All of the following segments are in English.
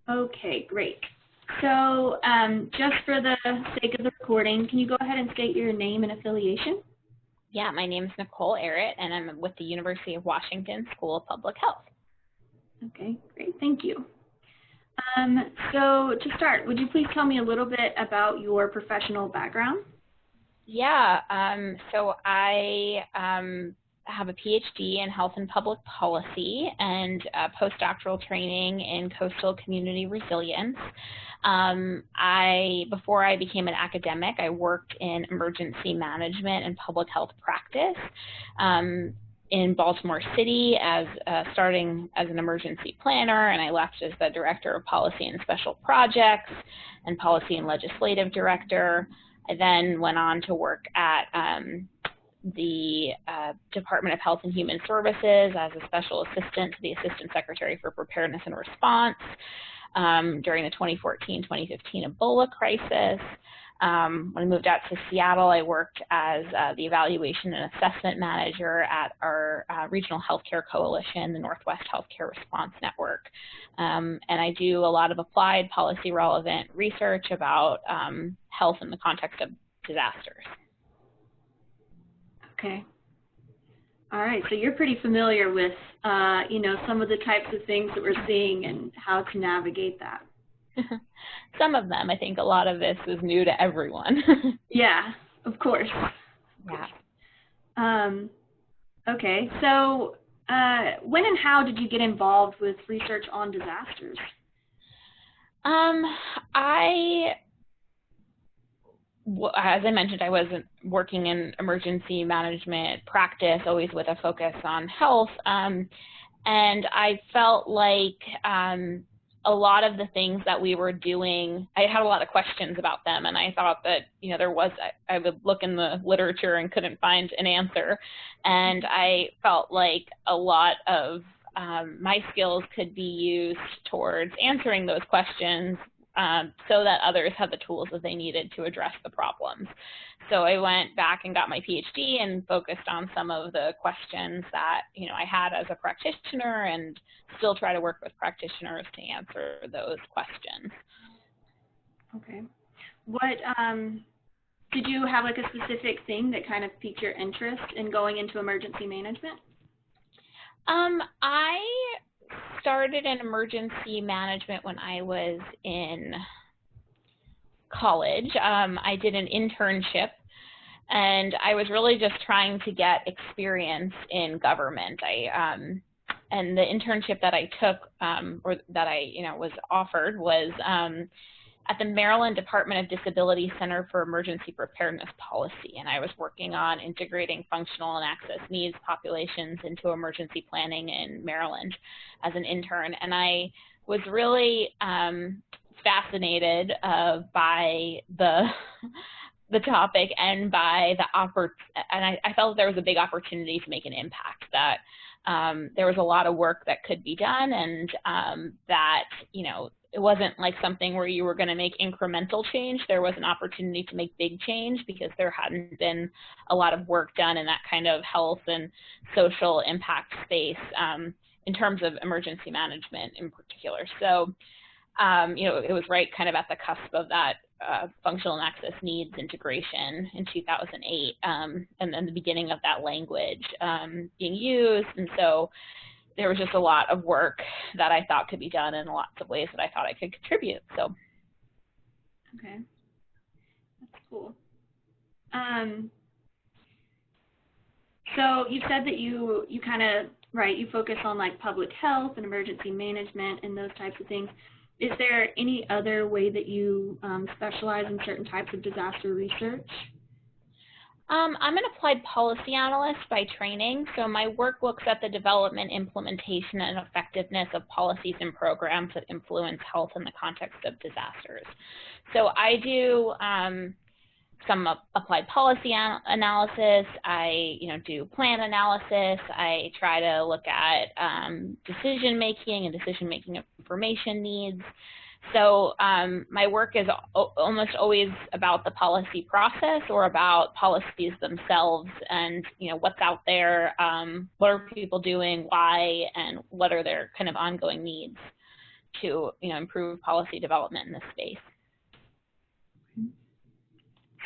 Okay, great. So just for the sake of the recording, can you go ahead and state your name and affiliation? Yeah, my name is Nicole Errett, and I'm with the University of Washington School of Public Health. Okay, great. Thank you. So to start, would you please tell me a little bit about your professional background? Yeah, so I have a PhD in health and public policy and postdoctoral training in coastal community resilience. Before I became an academic, I worked in emergency management and public health practice in Baltimore City starting as an emergency planner, and I left as the director of policy and special projects and policy and legislative director. I then went on to work at the Department of Health and Human Services as a special assistant to the Assistant Secretary for Preparedness and Response during the 2014-2015 Ebola crisis. When I moved out to Seattle, I worked as the evaluation and assessment manager at our regional healthcare coalition, the Northwest Healthcare Response Network. And I do a lot of applied policy relevant research about health in the context of disasters. Okay. All right, so you're pretty familiar with, some of the types of things that we're seeing and how to navigate that. Some of them. I think a lot of this is new to everyone. Yeah, of course. Yeah. Okay, so when and how did you get involved with research on disasters? As I mentioned, I was working in emergency management practice, always with a focus on health, and I felt like a lot of the things that we were doing, I had a lot of questions about them, and I thought that, I would look in the literature and couldn't find an answer, and I felt like a lot of my skills could be used towards answering those questions so that others had the tools that they needed to address the problems. So I went back and got my PhD and focused on some of the questions that, I had as a practitioner, and still try to work with practitioners to answer those questions. Okay. What, did you have like a specific thing that kind of piqued your interest in going into emergency management? I started in emergency management when I was in college. I did an internship, and I was really just trying to get experience in government. And the internship that I took, or that I was offered, was at the Maryland Department of Disability Center for Emergency Preparedness Policy, and I was working on integrating functional and access needs populations into emergency planning in Maryland as an intern. And I was really fascinated by the topic and by and I felt there was a big opportunity to make an impact, that there was a lot of work that could be done, and that, it wasn't like something where you were going to make incremental change. There was an opportunity to make big change because there hadn't been a lot of work done in that kind of health and social impact space in terms of emergency management in particular. So, it was right kind of at the cusp of that functional and access needs integration in 2008, and then the beginning of that language being used. And so there was just a lot of work that I thought could be done in lots of ways that I thought I could contribute. So. Okay, that's cool. So you said that you kind of, you focus on like public health and emergency management and those types of things. Is there any other way that you specialize in certain types of disaster research? I'm an applied policy analyst by training, so my work looks at the development, implementation, and effectiveness of policies and programs that influence health in the context of disasters. So I do some applied policy analysis. I do plan analysis. I try to look at decision making and decision making information needs. So my work is almost always about the policy process or about policies themselves and, what's out there, what are people doing, why, and what are their kind of ongoing needs to, improve policy development in this space.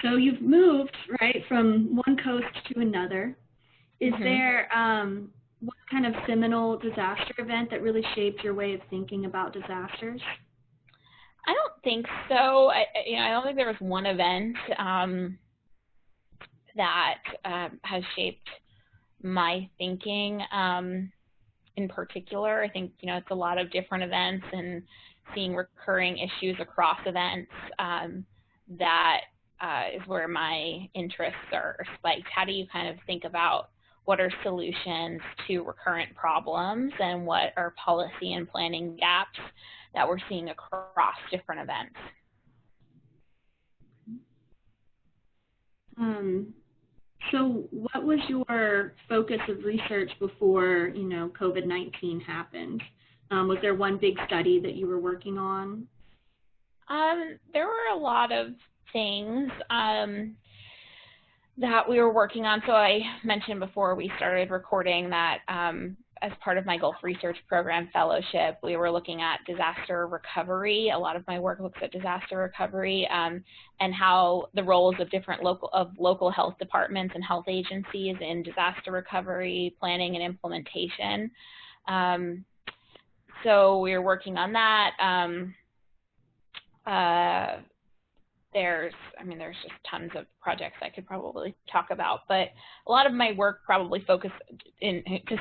So you've moved, right, from one coast to another. Is there what kind of seminal disaster event that really shaped your way of thinking about disasters? I don't think so. I don't think there was one event that has shaped my thinking in particular. I think, it's a lot of different events and seeing recurring issues across events that is where my interests are spiked. How do you kind of think about what are solutions to recurrent problems and what are policy and planning gaps that we're seeing across different events? So what was your focus of research before, COVID-19 happened? Was there one big study that you were working on? There were a lot of things that we were working on. So I mentioned before we started recording that as part of my Gulf Research Program fellowship, we were looking at disaster recovery. A lot of my work looks at disaster recovery and how the roles of different local health departments and health agencies in disaster recovery, planning, and implementation. So we were working on that. There's just tons of projects I could probably talk about, but a lot of my work probably to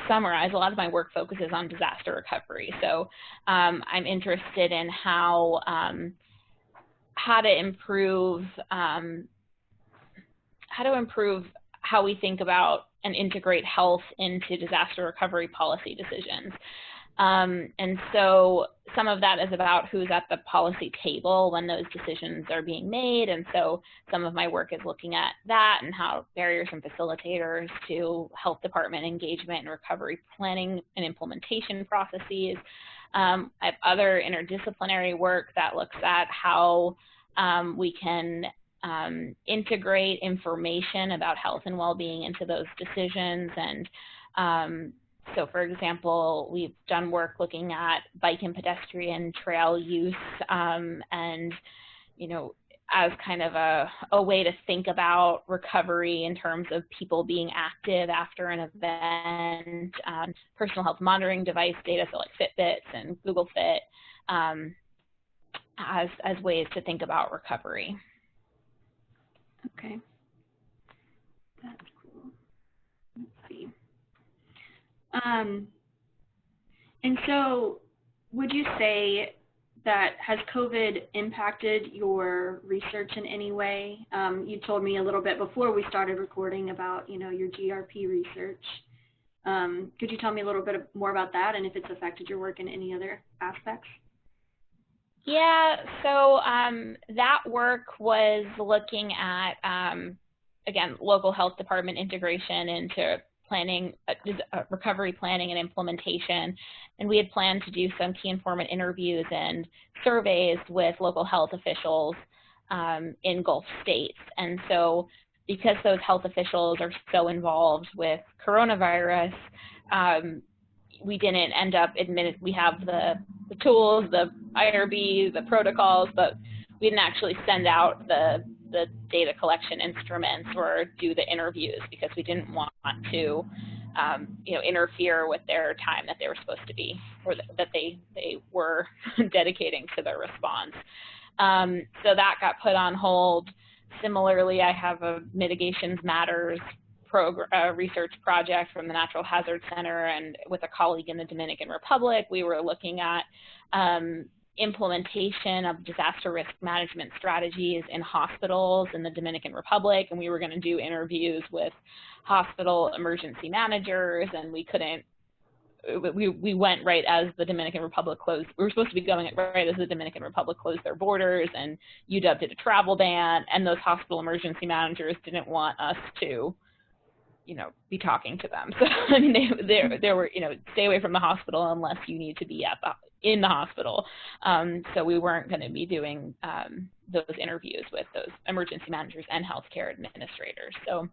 summarize, a lot of my work focuses on disaster recovery. So I'm interested in how to improve how we think about and integrate health into disaster recovery policy decisions. And so some of that is about who's at the policy table when those decisions are being made. And so some of my work is looking at that and how barriers and facilitators to health department engagement and recovery planning and implementation processes. I have other interdisciplinary work that looks at how we can integrate information about health and well-being into those decisions. And so, for example, we've done work looking at bike and pedestrian trail use and, as kind of a way to think about recovery in terms of people being active after an event, personal health monitoring device data, so like Fitbits and Google Fit, as ways to think about recovery. Okay. That's cool. Let's see. And so would you say that has COVID impacted your research in any way? You told me a little bit before we started recording about, your GRP research. Could you tell me a little bit more about that and if it's affected your work in any other aspects? Yeah, so that work was looking at, again, local health department integration into planning, recovery planning and implementation. And we had planned to do some key informant interviews and surveys with local health officials in Gulf states. And so because those health officials are so involved with coronavirus, we didn't end up we have the tools, the IRB, the protocols, but we didn't actually send out the data collection instruments or do the interviews because we didn't want to, interfere with their time that they were supposed to be, or that they were dedicating to their response. So that got put on hold. Similarly, I have a Mitigations Matters research project from the Natural Hazard Center, and with a colleague in the Dominican Republic, we were looking at implementation of disaster risk management strategies in hospitals in the Dominican Republic, and we were going to do interviews with hospital emergency managers, and we went right as the Dominican Republic closed. We were supposed to be going right as the Dominican Republic closed their borders, and UW did a travel ban, and those hospital emergency managers didn't want us to be talking to them. So, I mean, they were, stay away from the hospital unless you need to be in the hospital. So we weren't going to be doing those interviews with those emergency managers and healthcare administrators. So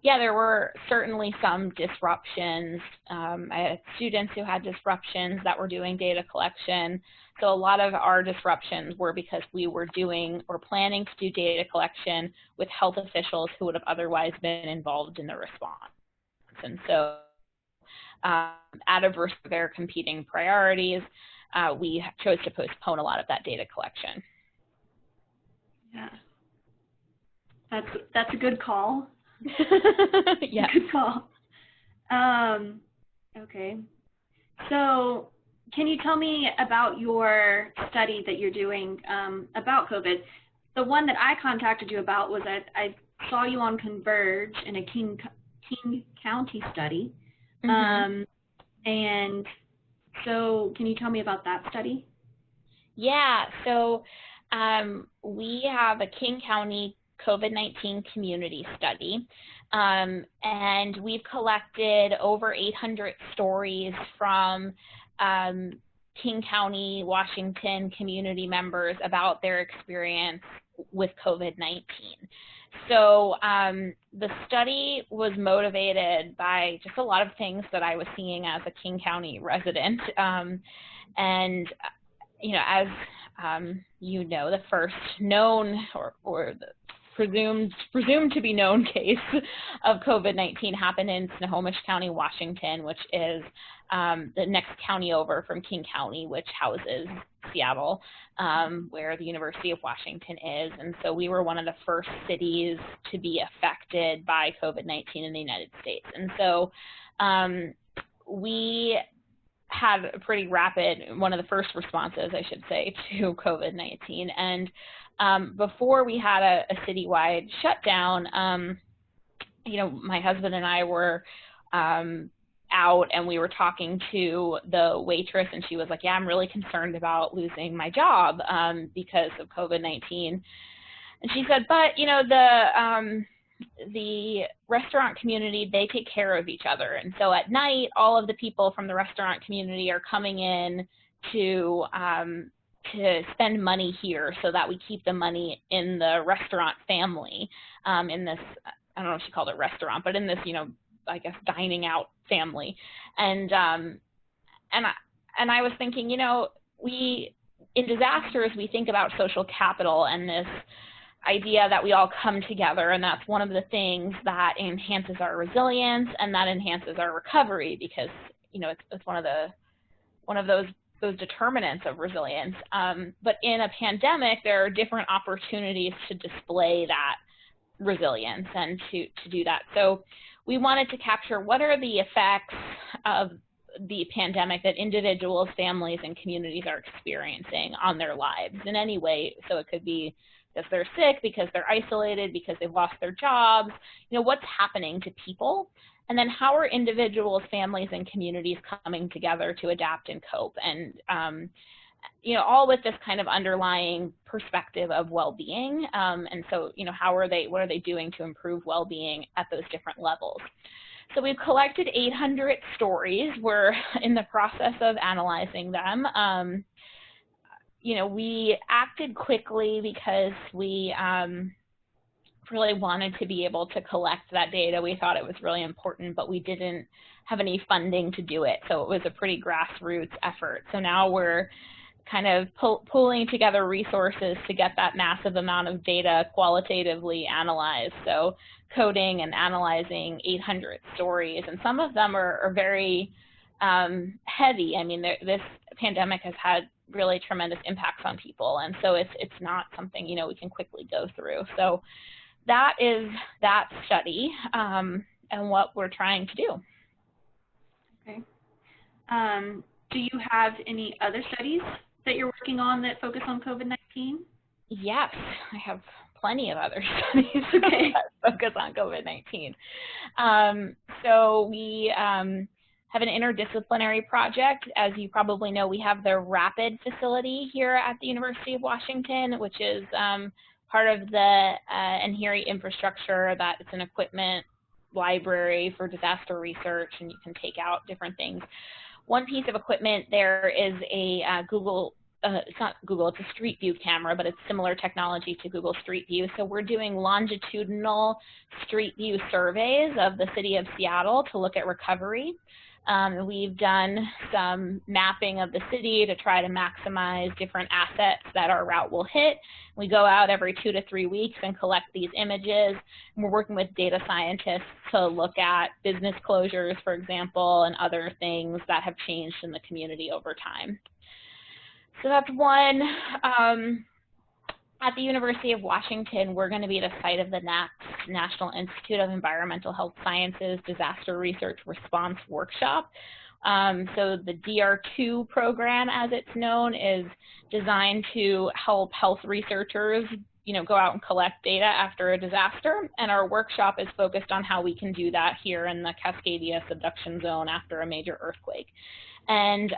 yeah, there were certainly some disruptions. I had students who had disruptions that were doing data collection. So a lot of our disruptions were because we were doing or planning to do data collection with health officials who would have otherwise been involved in the response. And so out of their competing priorities, we chose to postpone a lot of that data collection. Yeah, that's a good call. Yeah. Good call. Okay. So can you tell me about your study that you're doing about COVID? The one that I contacted you about was that I saw you on Converge in a King County study. Mm-hmm. And so can you tell me about that study? Yeah, so we have a King County COVID-19 community study, and we've collected over 800 stories from King County, Washington community members about their experience with COVID-19. So the study was motivated by just a lot of things that I was seeing as a King County resident, and you know, as you know, the first known or the presumed to be known case of COVID-19 happened in Snohomish County, Washington, which is the next county over from King County, which houses Seattle, where the University of Washington is. And so we were one of the first cities to be affected by COVID-19 in the United States. And so we had a pretty rapid, one of the first responses, I should say, to COVID-19. And before we had a citywide shutdown, you know, my husband and I were out and we were talking to the waitress, and she was like, yeah, I'm really concerned about losing my job because of COVID-19. And she said, but, you know, the restaurant community, they take care of each other. And so at night, all of the people from the restaurant community are coming in to spend money here so that we keep the money in the restaurant family, in this, I don't know if she called it restaurant, but in this, you know, I guess dining out family. And I was thinking, you know, in disasters, we think about social capital and this idea that we all come together, and that's one of the things that enhances our resilience and that enhances our recovery, because, you know, it's one of those determinants of resilience. But in a pandemic, there are different opportunities to display that resilience and to do that. So we wanted to capture what are the effects of the pandemic that individuals, families, and communities are experiencing on their lives in any way. So it could be because they're sick, because they're isolated, because they've lost their jobs, you know, what's happening to people, and then how are individuals, families, and communities coming together to adapt and cope, and you know, all with this kind of underlying perspective of well-being, and so, you know, what are they doing to improve well-being at those different levels. So we've collected 800 stories. We're in the process of analyzing them. You know, we acted quickly because we really wanted to be able to collect that data. We thought it was really important, but we didn't have any funding to do it. So it was a pretty grassroots effort. So now we're kind of pulling together resources to get that massive amount of data qualitatively analyzed. So coding and analyzing 800 stories, and some of them are very heavy. I mean, this pandemic has had really tremendous impacts on people, and so it's not something, you know, we can quickly go through. So that is that study and what we're trying to do. Okay. Do you have any other studies that you're working on that focus on COVID-19? Yes, I have plenty of other studies okay. that focus on COVID-19. So we have an interdisciplinary project. As you probably know, we have the RAPID facility here at the University of Washington, which is part of the NHERE infrastructure. That it's an equipment library for disaster research, and you can take out different things. one piece of equipment there is a it's not Google, it's a Street View camera, but it's similar technology to Google Street View. So we're doing longitudinal Street View surveys of the city of Seattle to look at recovery. We've done some mapping of the city to try to maximize different assets that our route will hit. We go out every 2 to 3 weeks and collect these images. And we're working with data scientists to look at business closures, for example, and other things that have changed in the community over time. So that's one. At the University of Washington, we're going to be the site of the National Institute of Environmental Health Sciences Disaster Research Response Workshop. So the DR2 program, as it's known, is designed to help health researchers, go out and collect data after a disaster. And our workshop is focused on how we can do that here in the Cascadia subduction zone after a major earthquake. And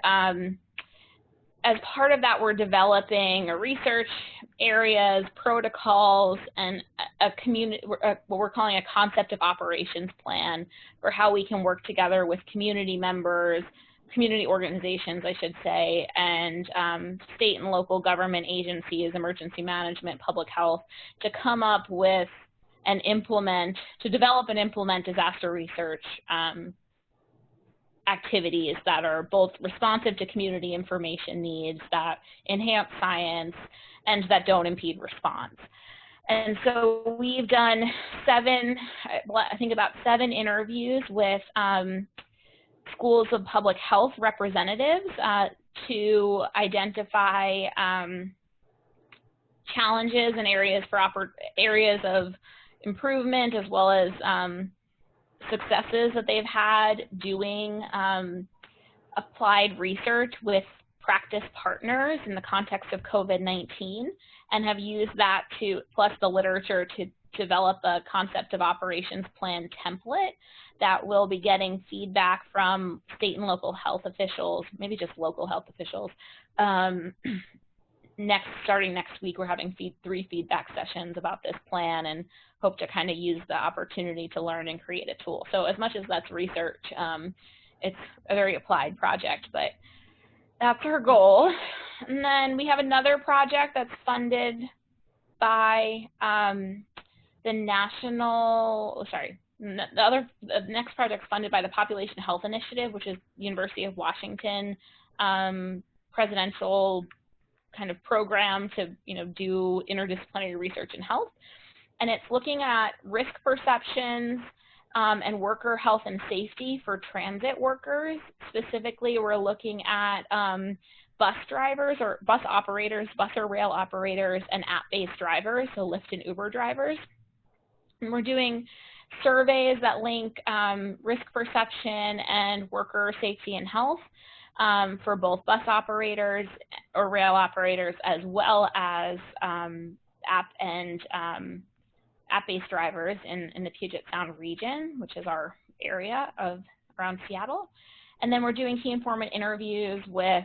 as part of that, we're developing research areas, protocols, and what we're calling a concept of operations plan for how we can work together with community members, community organizations, I should say, and state and local government agencies, emergency management, public health, to come up with and develop and implement disaster research activities that are both responsive to community information needs, that enhance science, and that don't impede response. And so we've done about seven interviews with schools of public health representatives to identify challenges and areas of improvement, as well as successes that they've had doing applied research with practice partners in the context of COVID-19, and have used that plus the literature to develop a concept of operations plan template that will be getting feedback from state and local health officials, maybe just local health officials. Starting next week, we're having 3 feedback sessions about this plan, and hope to kind of use the opportunity to learn and create a tool. So as much as that's research, it's a very applied project, but that's our goal. And then we have another project that's funded by the next project's funded by the Population Health Initiative, which is University of Washington presidential kind of program to do interdisciplinary research in health. And it's looking at risk perceptions and worker health and safety for transit workers. Specifically, we're looking at bus drivers or bus operators, bus or rail operators, and app-based drivers, so Lyft and Uber drivers. And we're doing surveys that link risk perception and worker safety and health for both bus operators or rail operators, as well as app-based drivers in the Puget Sound region, which is our area around Seattle. And then we're doing key informant interviews with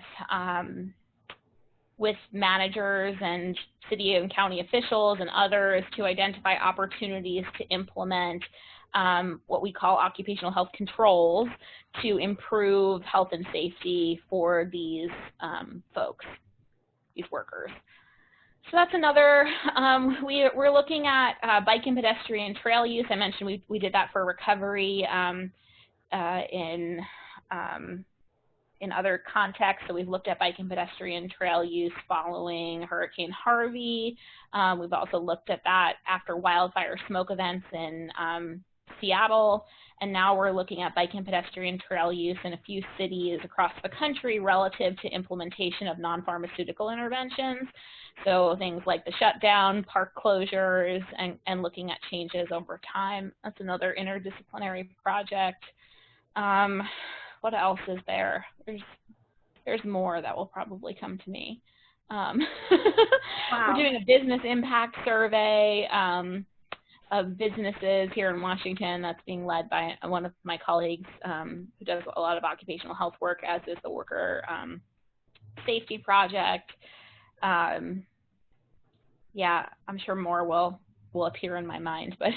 managers and city and county officials and others to identify opportunities to implement what we call occupational health controls to improve health and safety for these folks, these workers. So that's another, we're looking at bike and pedestrian trail use. I mentioned we did that for recovery in other contexts. So we've looked at bike and pedestrian trail use following Hurricane Harvey. We've also looked at that after wildfire smoke events in Seattle. And now we're looking at bike and pedestrian trail use in a few cities across the country relative to implementation of non-pharmaceutical interventions. So things like the shutdown, park closures, and looking at changes over time. That's another interdisciplinary project. What else is there? There's more that will probably come to me. Wow. We're doing a business impact survey of businesses here in Washington that's being led by one of my colleagues who does a lot of occupational health work, as is the Worker Safety Project. Yeah, I'm sure more will appear in my mind, but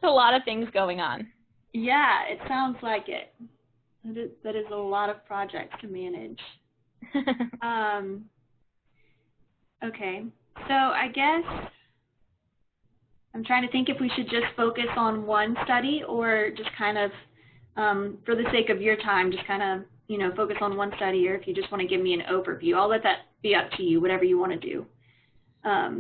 a lot of things going on. Yeah, it sounds like it. That is a lot of projects to manage. Okay, so I guess I'm trying to think if we should just focus on one study or just kind of, for the sake of your time, just kind of, focus on one study, or if you just want to give me an overview. I'll let that be up to you, whatever you want to do. I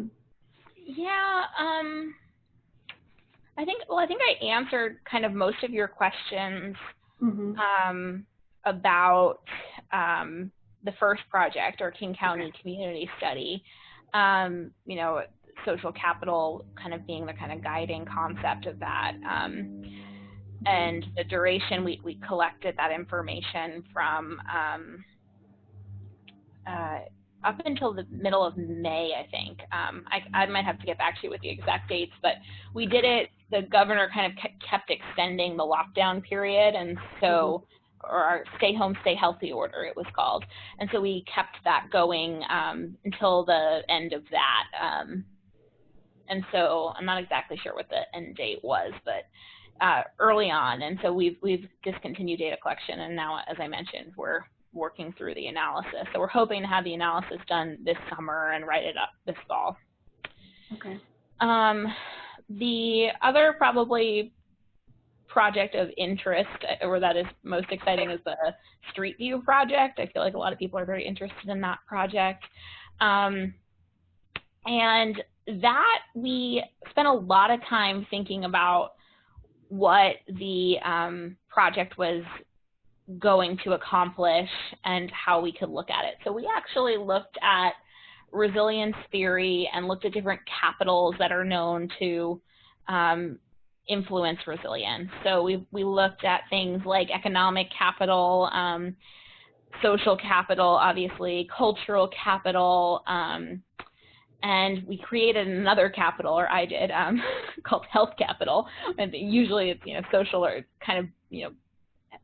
think I answered kind of most of your questions about the first project, or King County Community Study. Social capital kind of being the kind of guiding concept of that. And the duration, we collected that information from up until the middle of May, I think. I might have to get back to you with the exact dates, but we did it, the governor kind of kept extending the lockdown period, and so, or our Stay Home, Stay Healthy order, it was called. And so we kept that going until the end of that. And so I'm not exactly sure what the end date was, but early on. And so we've discontinued data collection, and now, as I mentioned, we're working through the analysis. So we're hoping to have the analysis done this summer and write it up this fall. Okay. The other probably project of interest, or that is most exciting, is the Street View project. I feel like a lot of people are very interested in that project. And that we spent a lot of time thinking about what the project was going to accomplish and how we could look at it. So we actually looked at resilience theory and looked at different capitals that are known to influence resilience. So we looked at things like economic capital, social capital, obviously, cultural capital, and we created another capital, or I did, called health capital. And usually it's, social, or kind of,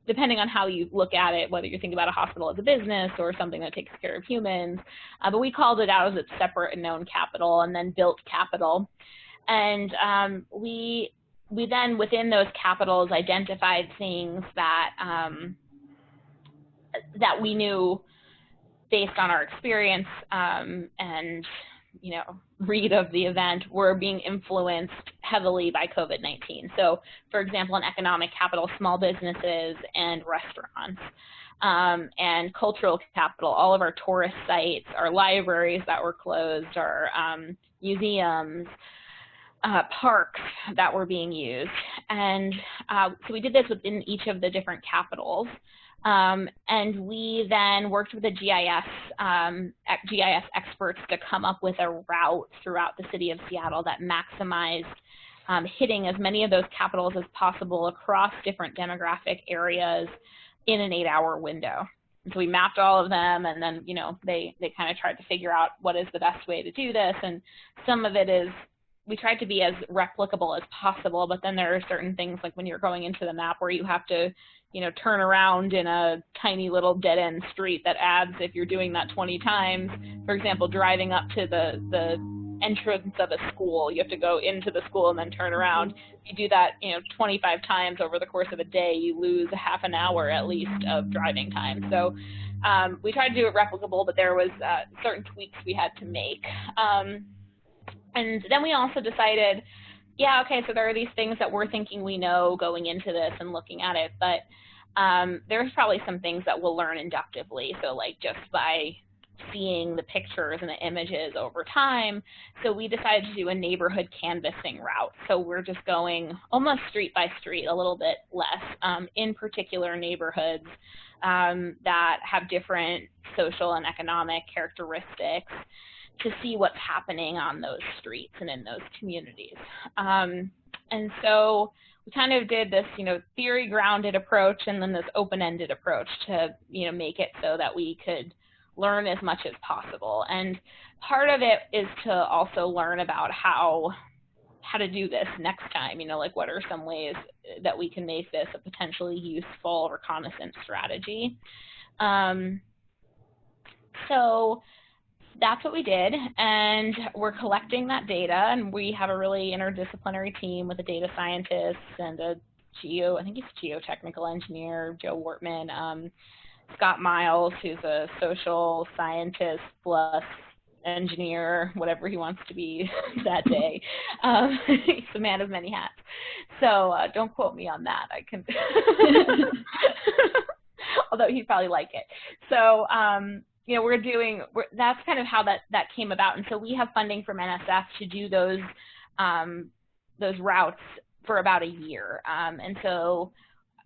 depending on how you look at it, whether you're thinking about a hospital as a business or something that takes care of humans. But we called it out as its separate and known capital, and then built capital. And we then, within those capitals, identified things that that we knew based on our experience and read of the event, were being influenced heavily by COVID-19. So, for example, in economic capital, small businesses and restaurants. And cultural capital, all of our tourist sites, our libraries that were closed, our museums, parks that were being used. And so we did this within each of the different capitals. And we then worked with the GIS experts to come up with a route throughout the city of Seattle that maximized hitting as many of those capitals as possible across different demographic areas in an 8-hour window. And so we mapped all of them, and then, they kind of tried to figure out what is the best way to do this. And some of it is, we tried to be as replicable as possible, but then there are certain things, like when you're going into the map, where you have to, turn around in a tiny little dead-end street that adds, if you're doing that 20 times, for example, driving up to the entrance of a school, you have to go into the school and then turn around. If you do that, 25 times over the course of a day, you lose a half an hour at least of driving time. So we tried to do it replicable, but there was certain tweaks we had to make. And then we also decided, so there are these things that we're thinking we know going into this and looking at it, but there's probably some things that we'll learn inductively. So like just by seeing the pictures and the images over time. So we decided to do a neighborhood canvassing route. So we're just going almost street by street, a little bit less, in particular neighborhoods that have different social and economic characteristics, to see what's happening on those streets and in those communities. And so we kind of did this, theory-grounded approach, and then this open-ended approach to, make it so that we could learn as much as possible. And part of it is to also learn about how to do this next time, like what are some ways that we can make this a potentially useful reconnaissance strategy. So that's what we did, and we're collecting that data, and we have a really interdisciplinary team with a data scientist and a I think he's a geotechnical engineer, Joe Wortman, Scott Miles, who's a social scientist plus engineer, whatever he wants to be that day. He's a man of many hats. So don't quote me on that. I can, although he'd probably like it. So, you know, that's kind of how that came about. And so we have funding from NSF to do those routes for about a year. And so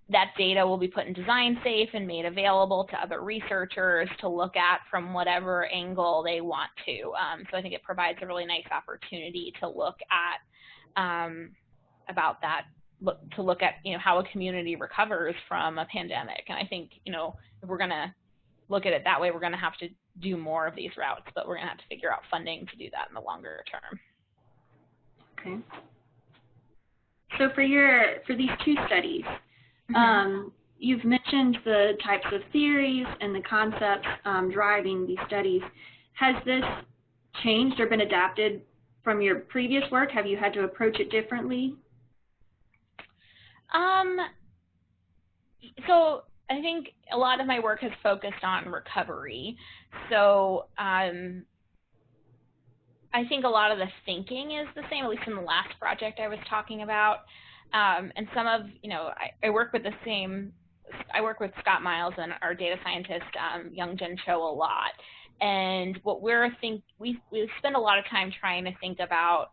that data will be put in Design Safe and made available to other researchers to look at from whatever angle they want to. So I think it provides a really nice opportunity to look at to look at, you know, how a community recovers from a pandemic. And I think, you know, if we're going to look at it that way, we're going to have to do more of these routes, but we're going to have to figure out funding to do that in the longer term. Okay. So for these two studies, you've mentioned the types of theories and the concepts driving these studies. Has this changed or been adapted from your previous work? Have you had to approach it differently? So I think a lot of my work has focused on recovery. So I think a lot of the thinking is the same, at least in the last project I was talking about. And some of, you know, I work with Scott Miles and our data scientist, Young Jin Cho, a lot. And what we spend a lot of time trying to think about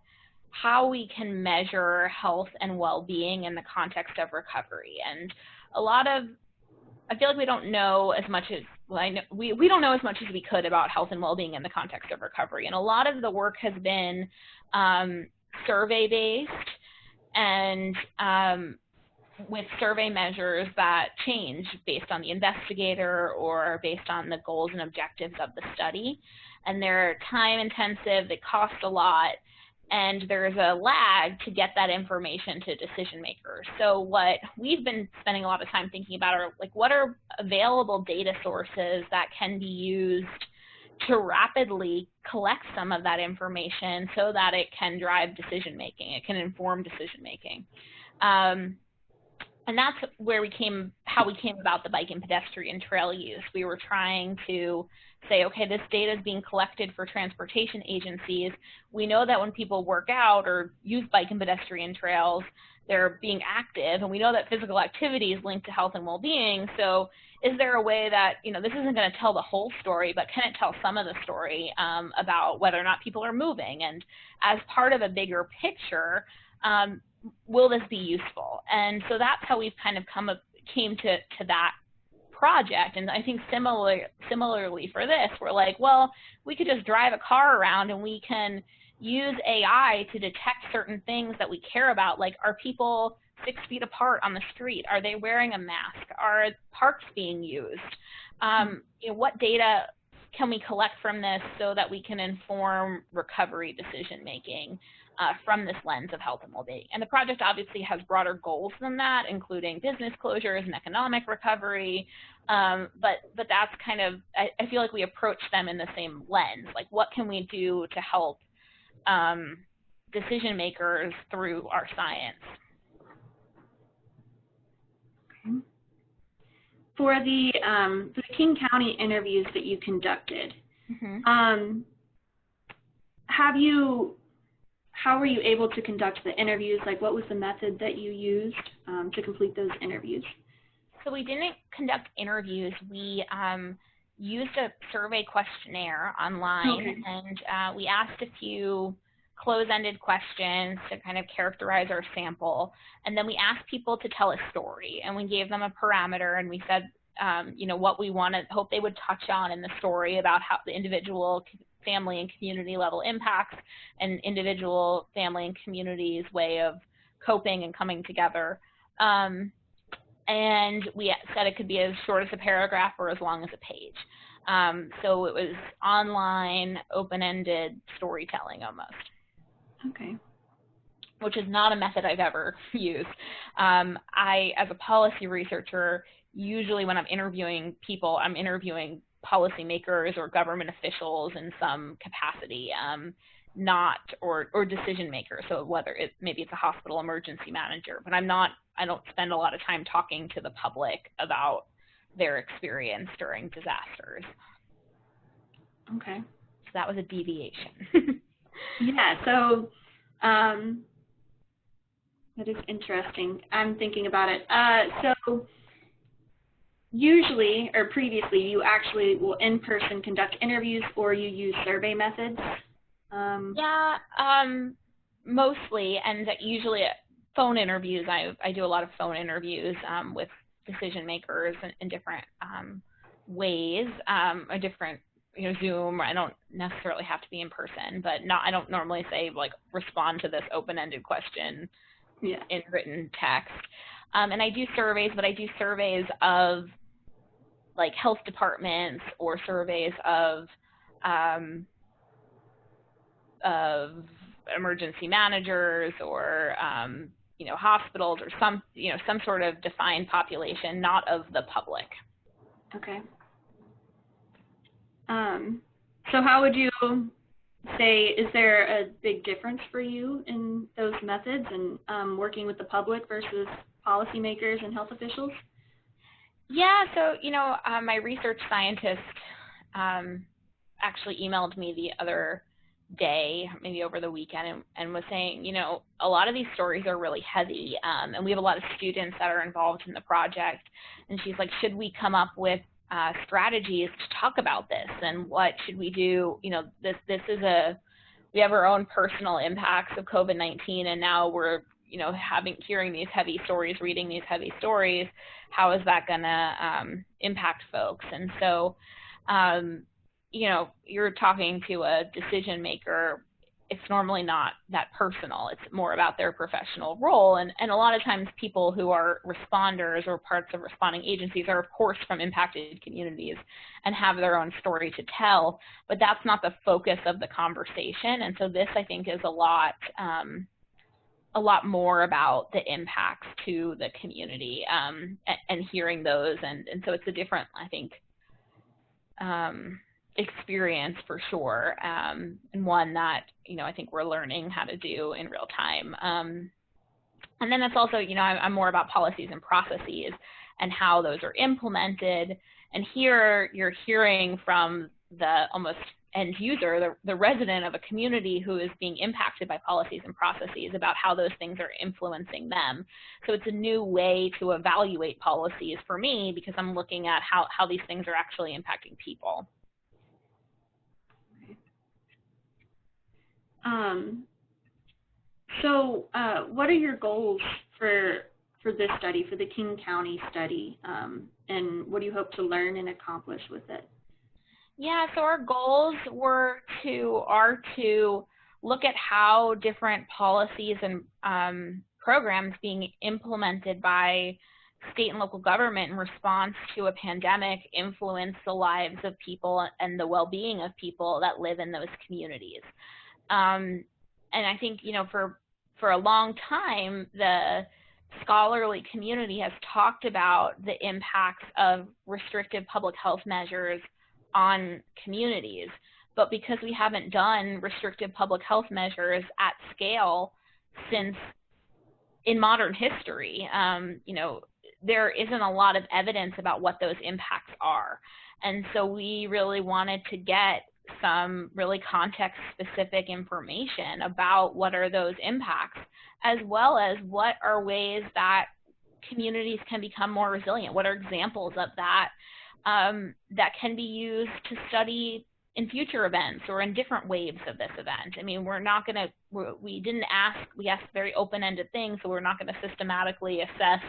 how we can measure health and well-being in the context of recovery. And I feel like we don't know as much as, we don't know as much as we could about health and well-being in the context of recovery. And a lot of the work has been survey-based and with survey measures that change based on the investigator or based on the goals and objectives of the study. And they're time-intensive, they cost a lot, and there's a lag to get that information to decision makers. So what we've been spending a lot of time thinking about are, like, what are available data sources that can be used to rapidly collect some of that information so that it can drive decision making, it can inform decision making. And that's where how we came about the bike and pedestrian trail use. We were trying to say, okay, this data is being collected for transportation agencies. We know that when people work out or use bike and pedestrian trails, they're being active, and we know that physical activity is linked to health and well-being. So is there a way that, you know, this isn't going to tell the whole story, but can it tell some of the story about whether or not people are moving? And as part of a bigger picture, will this be useful? And so that's how we've kind of came to that project. And I think similarly for this, we're like, well, we could just drive a car around and we can use AI to detect certain things that we care about, like, are people 6 feet apart on the street? Are they wearing a mask? Are parks being used? You know, what data can we collect from this so that we can inform recovery decision making from this lens of health and well-being? And the project obviously has broader goals than that, including business closures and economic recovery. But that's kind of, I feel like we approach them in the same lens. Like, what can we do to help decision makers through our science? Okay. For the King County interviews that you conducted, how were you able to conduct the interviews? Like, what was the method that you used to complete those interviews? So we didn't conduct interviews. We used a survey questionnaire online, and we asked a few close-ended questions to kind of characterize our sample. And then we asked people to tell a story, and we gave them a parameter, and we said, you know, what we hope they would touch on in the story about how the individual, family, and community level impacts and individual, family, and community's way of coping and coming together. And we said it could be as short as a paragraph or as long as a page. So it was online, open-ended storytelling almost. Okay. Which is not a method I've ever used. I, as a policy researcher, usually when I'm interviewing people, I'm interviewing policymakers or government officials in some capacity. or decision maker. So whether maybe it's a hospital emergency manager, but I don't spend a lot of time talking to the public about their experience during disasters. Okay. So that was a deviation. Yeah, so that is interesting. I'm thinking about it. So usually, or previously, you actually will in-person conduct interviews, or you use survey methods? Yeah, mostly, and usually phone interviews. I do a lot of phone interviews with decision makers in different ways, a different, Zoom. I don't necessarily have to be in person, but I don't normally say like respond to this open-ended question in written text. And I do surveys, but I do surveys of like health departments or surveys of emergency managers or hospitals or some sort of defined population, not of the public. Okay. So how would you say, is there a big difference for you in those methods and working with the public versus policymakers and health officials? Yeah, so, my research scientist actually emailed me the other day, maybe over the weekend, and was saying, a lot of these stories are really heavy, and we have a lot of students that are involved in the project, and she's like, should we come up with strategies to talk about this, and what should we do? This is we have our own personal impacts of COVID-19, and now we're hearing these heavy stories, reading these heavy stories. How is that going to impact folks? And so, you're talking to a decision maker, it's normally not that personal. It's more about their professional role. And a lot of times people who are responders or parts of responding agencies are, of course, from impacted communities and have their own story to tell, but that's not the focus of the conversation. And so this, I think, is a lot more about the impacts to the community and hearing those. And so it's a different, I think, experience for sure, and one that I think we're learning how to do in real time. And then it's also I'm more about policies and processes and how those are implemented. And here you're hearing from the almost end user, the resident of a community who is being impacted by policies and processes, about how those things are influencing them. So it's a new way to evaluate policies for me, because I'm looking at how these things are actually impacting people. So what are your goals for this study, for the King County study, and what do you hope to learn and accomplish with it? Yeah, so our goals are to look at how different policies and programs being implemented by state and local government in response to a pandemic influence the lives of people and the well-being of people that live in those communities. And I think, for a long time, the scholarly community has talked about the impacts of restrictive public health measures on communities. But because we haven't done restrictive public health measures at scale since in modern history, there isn't a lot of evidence about what those impacts are. And so we really wanted to get some really context-specific information about what are those impacts, as well as what are ways that communities can become more resilient. What are examples of that that can be used to study in future events or in different waves of this event? I mean, we asked very open-ended things, so we're not going to systematically assess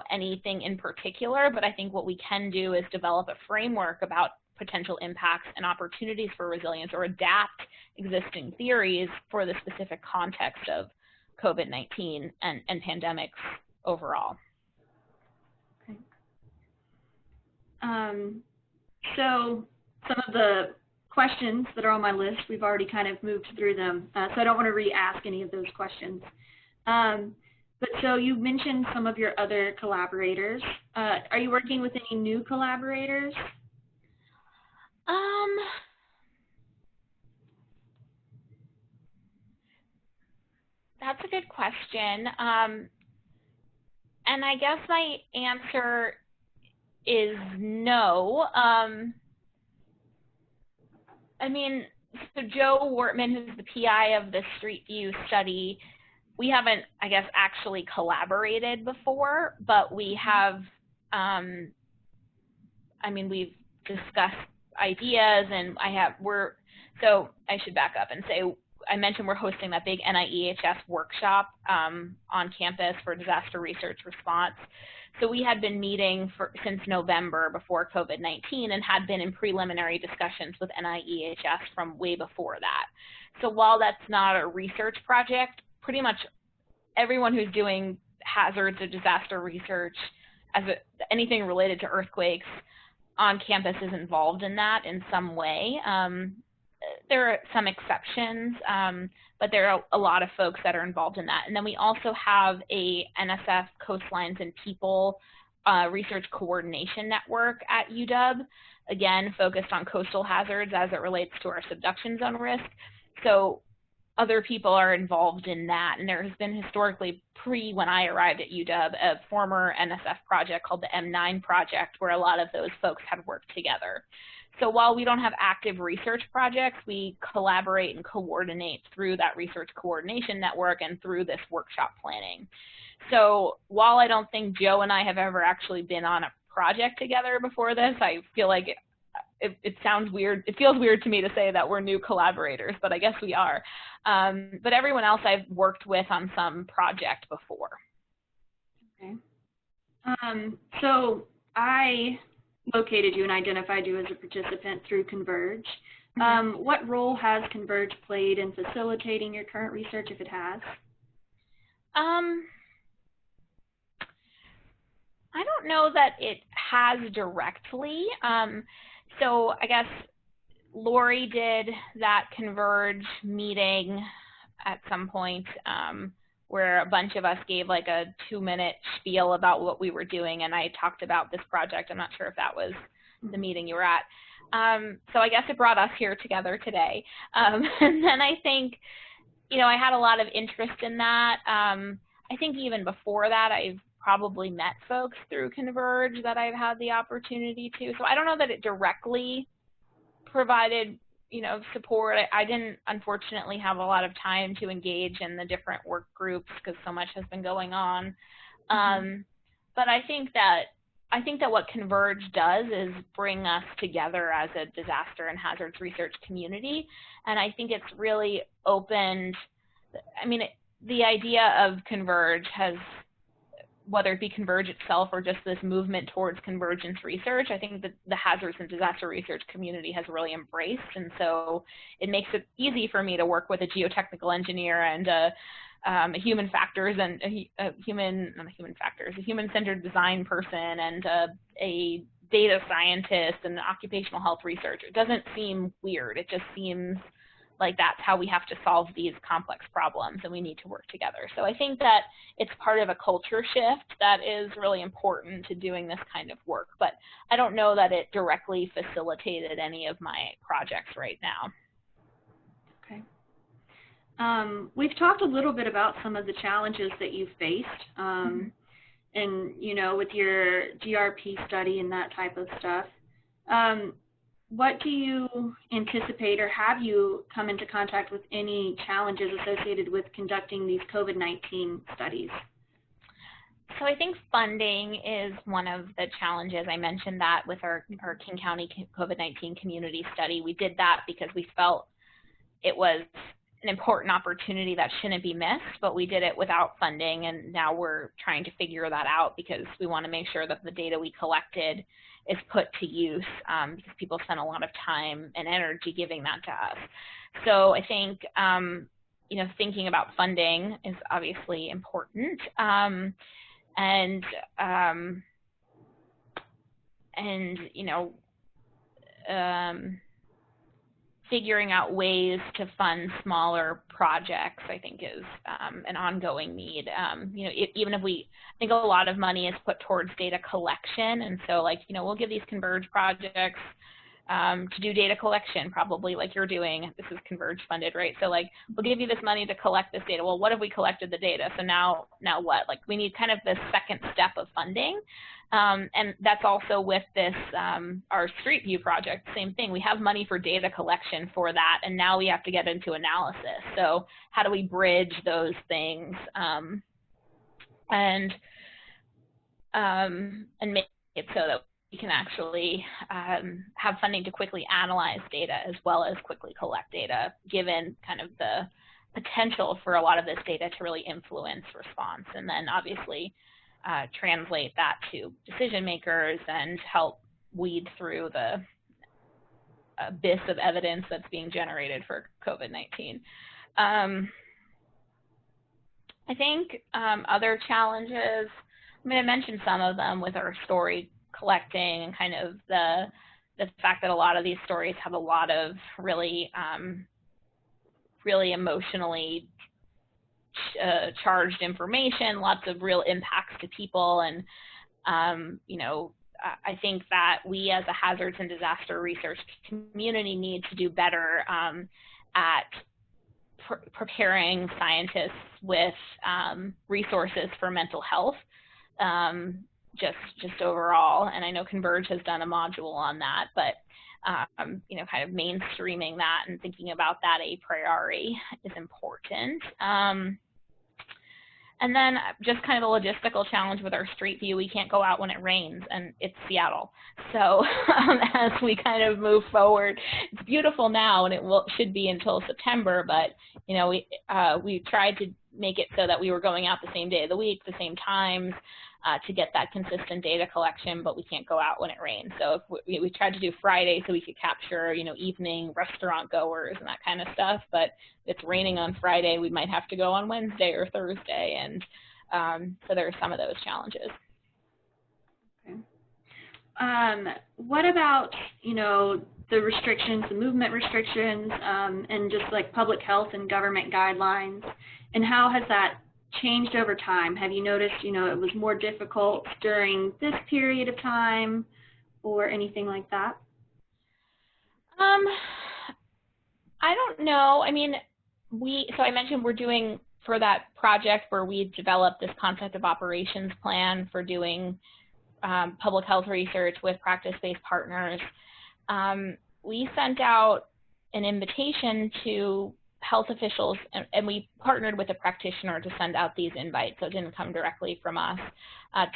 anything in particular, but I think what we can do is develop a framework about potential impacts and opportunities for resilience, or adapt existing theories for the specific context of COVID-19 and pandemics overall. Okay. So some of the questions that are on my list, we've already kind of moved through them, so I don't want to re-ask any of those questions. But so you mentioned some of your other collaborators. Are you working with any new collaborators? That's a good question. And I guess my answer is no. I mean, so Joe Wortman, who's the PI of the Street View study, we haven't, I guess, actually collaborated before, but we have, we've discussed ideas, and so I should back up and say, I mentioned we're hosting that big NIEHS workshop on campus for disaster research response. So we had been meeting since November before COVID-19 and had been in preliminary discussions with NIEHS from way before that. So while that's not a research project, pretty much everyone who's doing hazards or disaster research, anything related to earthquakes on campus is involved in that in some way. There are some exceptions, but there are a lot of folks that are involved in that. And then we also have a NSF Coastlines and People Research Coordination Network at UW, again, focused on coastal hazards as it relates to our subduction zone risk. So other people are involved in that. And there has been historically, when I arrived at UW, a former NSF project called the M9 Project, where a lot of those folks had worked together. So while we don't have active research projects, we collaborate and coordinate through that research coordination network and through this workshop planning. So while I don't think Joe and I have ever actually been on a project together before this, I feel like it sounds weird. It feels weird to me to say that we're new collaborators, but I guess we are. But everyone else I've worked with on some project before. Okay. So I located you and identified you as a participant through Converge. What role has Converge played in facilitating your current research, if it has? I don't know that it has directly. So I guess Lori did that Converge meeting at some point where a bunch of us gave like a 2-minute spiel about what we were doing, and I talked about this project. I'm not sure if that was the meeting you were at. So I guess it brought us here together today. And then I think, I had a lot of interest in that. I think even before that, I've probably met folks through Converge that I've had the opportunity to. So I don't know that it directly provided support. I didn't, unfortunately, have a lot of time to engage in the different work groups because so much has been going on. But I think that what Converge does is bring us together as a disaster and hazards research community. And I think it's really opened, the idea of Converge has, whether it be Converge itself or just this movement towards convergence research, I think that the hazards and disaster research community has really embraced. And so it makes it easy for me to work with a geotechnical engineer and a human factors and a human-centered design person and a data scientist and an occupational health researcher. It doesn't seem weird. It just seems like that's how we have to solve these complex problems, and we need to work together. So I think that it's part of a culture shift that is really important to doing this kind of work, but I don't know that it directly facilitated any of my projects right now. Okay. We've talked a little bit about some of the challenges that you've faced, and, with your GRP study and that type of stuff. What do you anticipate, or have you come into contact with any challenges associated with conducting these COVID-19 studies? So I think funding is one of the challenges. I mentioned that with our King County COVID-19 community study. We did that because we felt it was an important opportunity that shouldn't be missed, but we did it without funding, and now we're trying to figure that out because we want to make sure that the data we collected is put to use because people spend a lot of time and energy giving that to us. So I think, thinking about funding is obviously important. Figuring out ways to fund smaller projects, I think, is an ongoing need. Even if I think a lot of money is put towards data collection, and so we'll give these Converge projects to do data collection, probably like you're doing. This is Converge funded, right? So like, we'll give you this money to collect this data. Well, what if we collected the data? So now what? Like, we need kind of this second step of funding. And that's also with this, our Street View project, same thing. We have money for data collection for that, and now we have to get into analysis. So how do we bridge those things and make it so that we can actually have funding to quickly analyze data as well as quickly collect data, given kind of the potential for a lot of this data to really influence response, and then obviously translate that to decision makers and help weed through the abyss of evidence that's being generated for COVID-19. I think other challenges, I'm going to mention some of them with our story collecting and kind of the fact that a lot of these stories have a lot of really emotionally charged information, lots of real impacts to people, and you know, I think that we as a hazards and disaster research community need to do better at preparing scientists with resources for mental health, just overall. And I know Converge has done a module on that, but you know, kind of mainstreaming that and thinking about that a priori is important. And then just kind of the logistical challenge with our Street View, we can't go out when it rains, and it's Seattle. So as we kind of move forward, it's beautiful now, and it should be until September, but you know, we tried to make it so that we were going out the same day of the week, the same times, to get that consistent data collection, but we can't go out when it rains. So if we tried to do Friday so we could capture, you know, evening restaurant goers and that kind of stuff, but if it's raining on Friday, we might have to go on Wednesday or Thursday, and so there are some of those challenges. Okay. What about, you know, the restrictions, the movement restrictions, and just like public health and government guidelines, and how has that changed over time? Have you noticed, you know, it was more difficult during this period of time or anything like that? I don't know. I mean, so I mentioned we're doing, for that project where we developed this concept of operations plan for doing public health research with practice-based partners. We sent out an invitation to health officials, and we partnered with a practitioner to send out these invites, so it didn't come directly from us,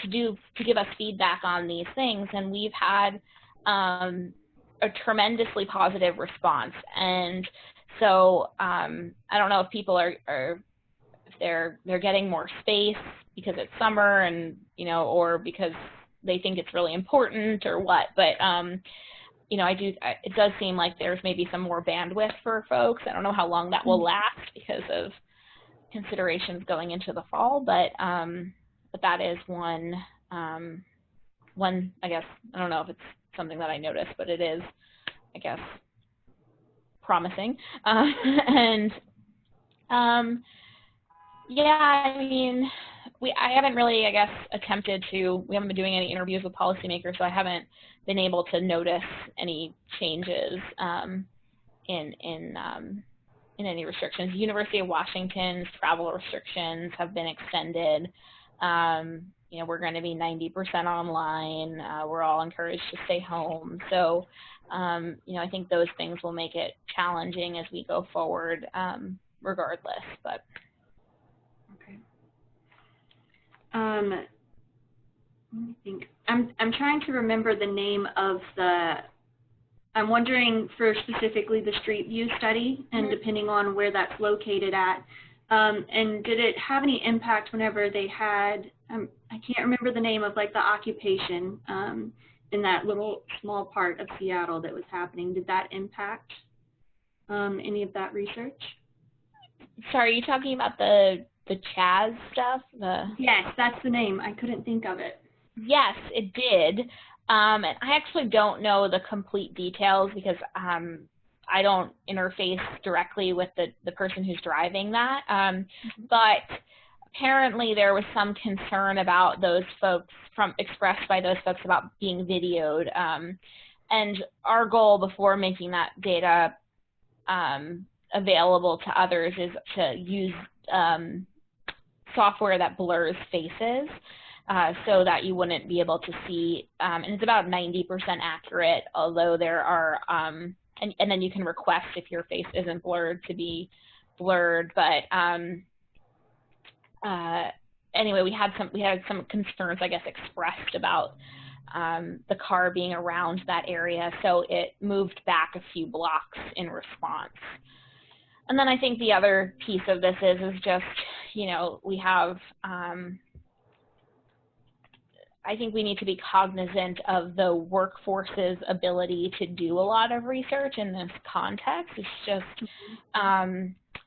to give us feedback on these things, and we've had a tremendously positive response. And so I don't know if people are if they're getting more space because it's summer, and you know, or because they think it's really important or what, but you know, it does seem like there's maybe some more bandwidth for folks. I don't know how long that will last because of considerations going into the fall, but that is one, I guess, I don't know if it's something that I noticed, but it is, I guess, promising. Yeah, I mean, I haven't really, I guess, we haven't been doing any interviews with policymakers, so I haven't been able to notice any changes in any restrictions. University of Washington's travel restrictions have been extended. You know, we're going to be 90% online. We're all encouraged to stay home. So, you know, I think those things will make it challenging as we go forward, regardless. But okay. Let me think. I'm trying to remember the name of I'm wondering for specifically the Street View study, and depending on where that's located at, and did it have any impact whenever they had, I can't remember the name of like the occupation in that little small part of Seattle that was happening. Did that impact any of that research? Sorry, are you talking about the Chaz stuff? Yes, that's the name. I couldn't think of it. Yes, it did. And I actually don't know the complete details because I don't interface directly with the person who's driving that. But apparently there was some concern about those folks expressed by those folks about being videoed. And our goal before making that data available to others is to use software that blurs faces so that you wouldn't be able to see, and it's about 90% accurate, although there are, and then you can request if your face isn't blurred to be blurred, but anyway, we had some concerns, I guess, expressed about the car being around that area, so it moved back a few blocks in response. And then I think the other piece of this is just, you know, we have, I think we need to be cognizant of the workforce's ability to do a lot of research in this context. It's just,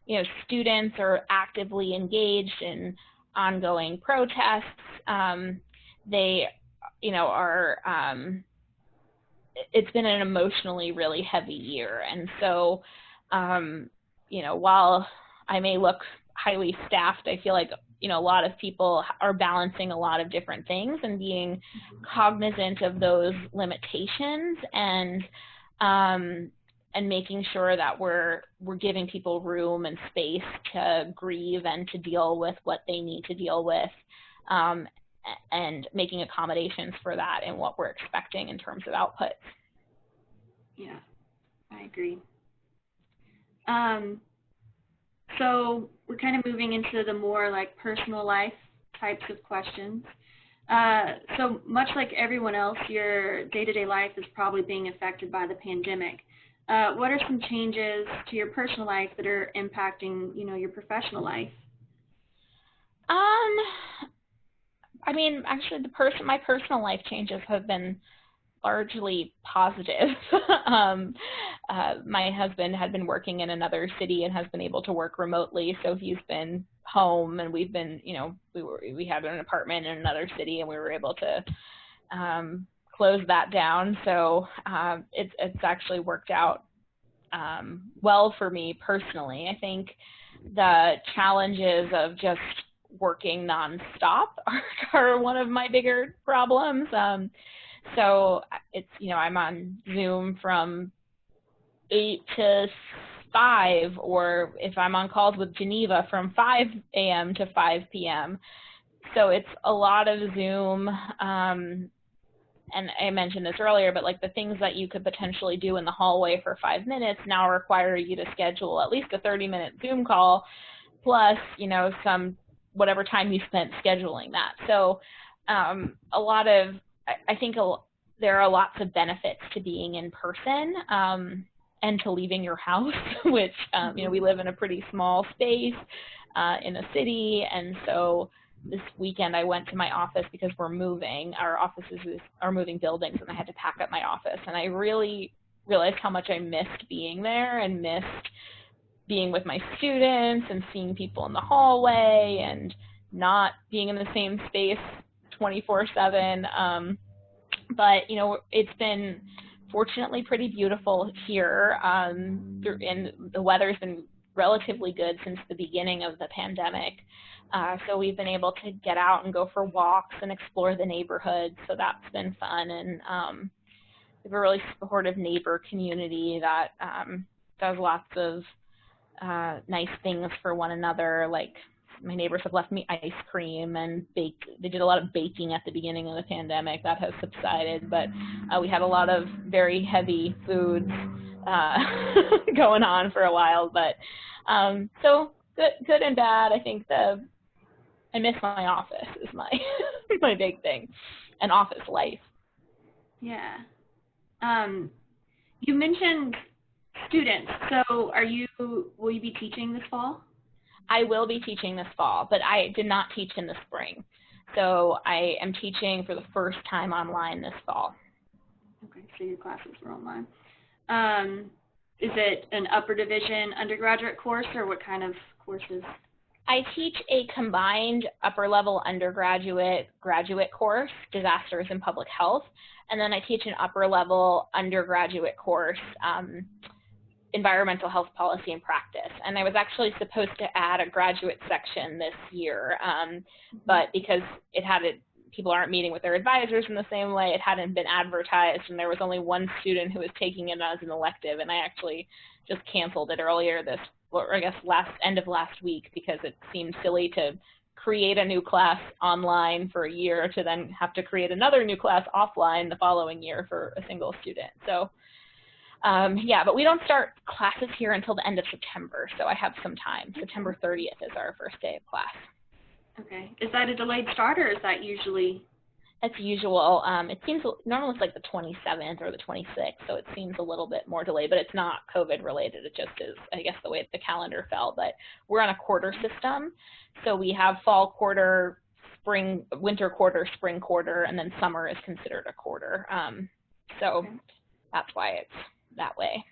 you know, students are actively engaged in ongoing protests. They, you know, are, it's been an emotionally really heavy year. And so, you know, while I may look highly staffed, I feel like, you know, a lot of people are balancing a lot of different things and being cognizant of those limitations and making sure that we're giving people room and space to grieve and to deal with what they need to deal with, and making accommodations for that and what we're expecting in terms of output. Yeah, I agree. So we're kind of moving into the more like personal life types of questions. So much like everyone else, your day-to-day life is probably being affected by the pandemic. What are some changes to your personal life that are impacting, you know, your professional life? I mean, actually, my personal life changes have been largely positive. My husband had been working in another city and has been able to work remotely, so he's been home, and we've been, you know, we had an apartment in another city, and we were able to close that down. So it's actually worked out well for me personally. I think the challenges of just working nonstop are one of my bigger problems. So it's, you know, I'm on Zoom from 8 to 5, or if I'm on calls with Geneva, from 5 a.m. to 5 p.m. So it's a lot of Zoom, and I mentioned this earlier, but like the things that you could potentially do in the hallway for 5 minutes now require you to schedule at least a 30-minute Zoom call, plus, you know, some whatever time you spent scheduling that. So a lot of, I think there are lots of benefits to being in person and to leaving your house, which, you know, we live in a pretty small space in a city. And so this weekend I went to my office because we're moving. Our offices are moving buildings, and I had to pack up my office. And I really realized how much I missed being there and missed being with my students and seeing people in the hallway and not being in the same space 24/7. But, you know, it's been fortunately pretty beautiful here, and the weather's been relatively good since the beginning of the pandemic. So we've been able to get out and go for walks and explore the neighborhood. So that's been fun. And we have a really supportive neighbor community that does lots of nice things for one another. Like, my neighbors have left me ice cream and they did a lot of baking at the beginning of the pandemic. That has subsided, but we had a lot of very heavy foods going on for a while. But so good and bad. I think I miss my office is my my big thing, and office life. Yeah. You mentioned students. So will you be teaching this fall? I will be teaching this fall, but I did not teach in the spring. So I am teaching for the first time online this fall. Okay, so your classes were online. Is it an upper division undergraduate course, or what kind of courses? I teach a combined upper-level undergraduate graduate course, Disasters in Public Health, and then I teach an upper-level undergraduate course, Environmental Health Policy and Practice. And I was actually supposed to add a graduate section this year, but because it had people aren't meeting with their advisors in the same way. It hadn't been advertised, and there was only one student who was taking it as an elective, and I actually just canceled it earlier end of last week, because it seemed silly to create a new class online for a year to then have to create another new class offline the following year for a single student. So yeah, but we don't start classes here until the end of September, so I have some time. September 30th is our first day of class. Okay. Is that a delayed start, or is that usually? It's usual. It seems normally it's like the 27th or the 26th, so it seems a little bit more delayed, but it's not COVID related. It just is, I guess, the way the calendar fell. But we're on a quarter system, so we have fall quarter, winter quarter, spring quarter, and then summer is considered a quarter. So okay. That's why it's that way.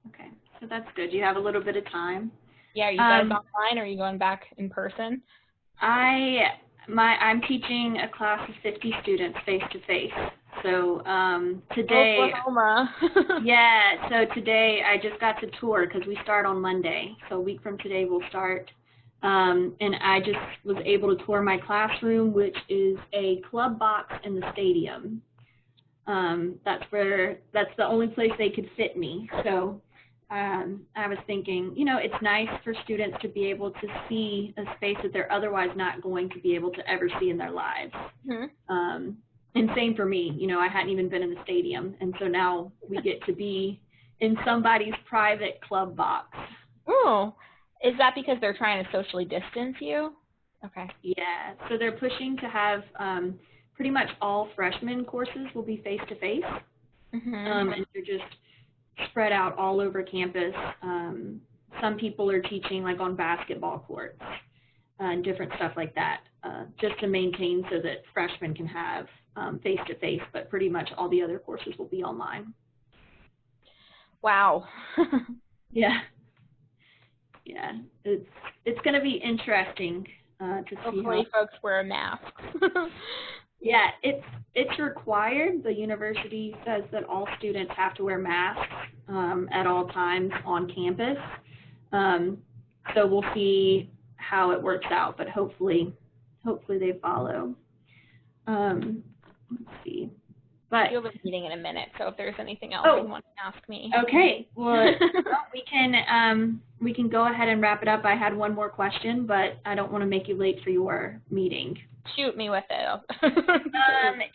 Okay, so that's good. You have a little bit of time. Yeah, are you guys online, or are you going back in person? I'm teaching a class of 50 students face-to-face. So today, Oklahoma. yeah, so today I just got to tour because we start on Monday. So a week from today we'll start. And I just was able to tour my classroom, which is a club box in the stadium. That's the only place they could fit me. So I was thinking, you know, it's nice for students to be able to see a space that they're otherwise not going to be able to ever see in their lives. Mm-hmm. And same for me. You know, I hadn't even been in the stadium, and so now we get to be in somebody's private club box. Oh, is that because they're trying to socially distance you? Okay. Yeah, so they're pushing to have pretty much all freshman courses will be face-to-face, mm-hmm. And they're just spread out all over campus. Some people are teaching like on basketball courts and different stuff like that, just to maintain so that freshmen can have face-to-face, but pretty much all the other courses will be online. Wow. Yeah. Yeah, it's going to be interesting to see. Hopefully folks wear masks. Yeah, it's required. The university says that all students have to wear masks at all times on campus. So we'll see how it works out, but hopefully they follow. Let's see. But you'll be meeting in a minute, so if there's anything else you want to ask me. Okay. Well, we can go ahead and wrap it up. I had one more question, but I don't want to make you late for your meeting. Shoot me with it.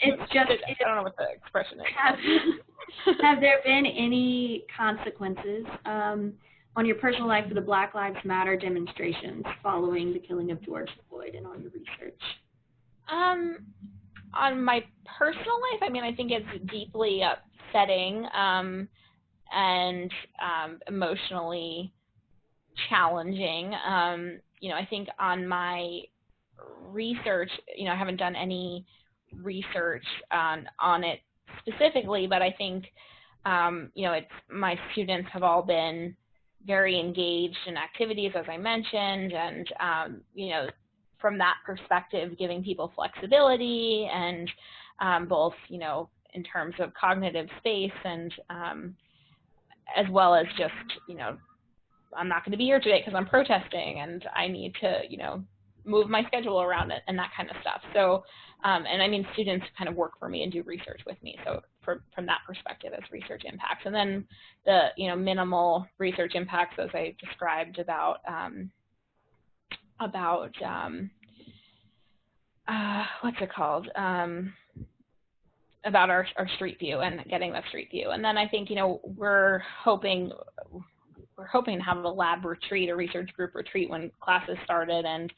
It's just, I don't know what the expression is. Have there been any consequences on your personal life for the Black Lives Matter demonstrations following the killing of George Floyd, and on your research? On my personal life, I mean, I think it's deeply upsetting and emotionally challenging. You know, I think on my research, you know, I haven't done any research on it specifically, but I think, you know, my students have all been very engaged in activities, as I mentioned, and, you know, from that perspective, giving people flexibility and both, you know, in terms of cognitive space and as well as just, you know, I'm not going to be here today because I'm protesting and I need to, you know, move my schedule around it and that kind of stuff. So, and I mean, students kind of work for me and do research with me. So from that perspective as research impacts. And then the, you know, minimal research impacts, as I described about what's it called? About our street view and getting the street view. And then I think, you know, we're hoping to have a lab retreat, a research group retreat when classes started. And,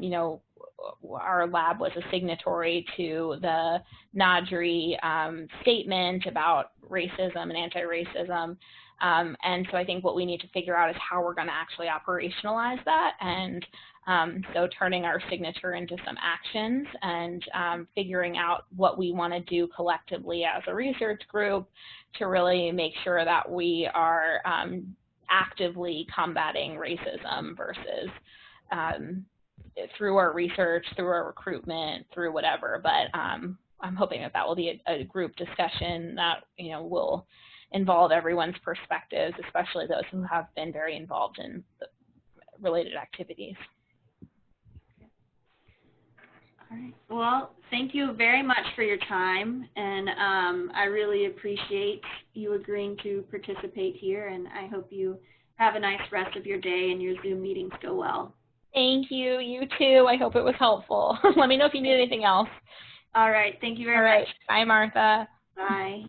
you know, our lab was a signatory to the NADRI statement about racism and anti-racism. And so I think what we need to figure out is how we're going to actually operationalize that. And so turning our signature into some actions and figuring out what we want to do collectively as a research group to really make sure that we are actively combating racism versus through our research, through our recruitment, through whatever. But I'm hoping that will be a group discussion that, you know, will involve everyone's perspectives, especially those who have been very involved in the related activities. All right. Well, thank you very much for your time, and I really appreciate you agreeing to participate here, and I hope you have a nice rest of your day and your Zoom meetings go well. Thank you. You too. I hope it was helpful. Let me know if you need anything else. All right. Thank you very All right. much. Bye, Martha. Bye.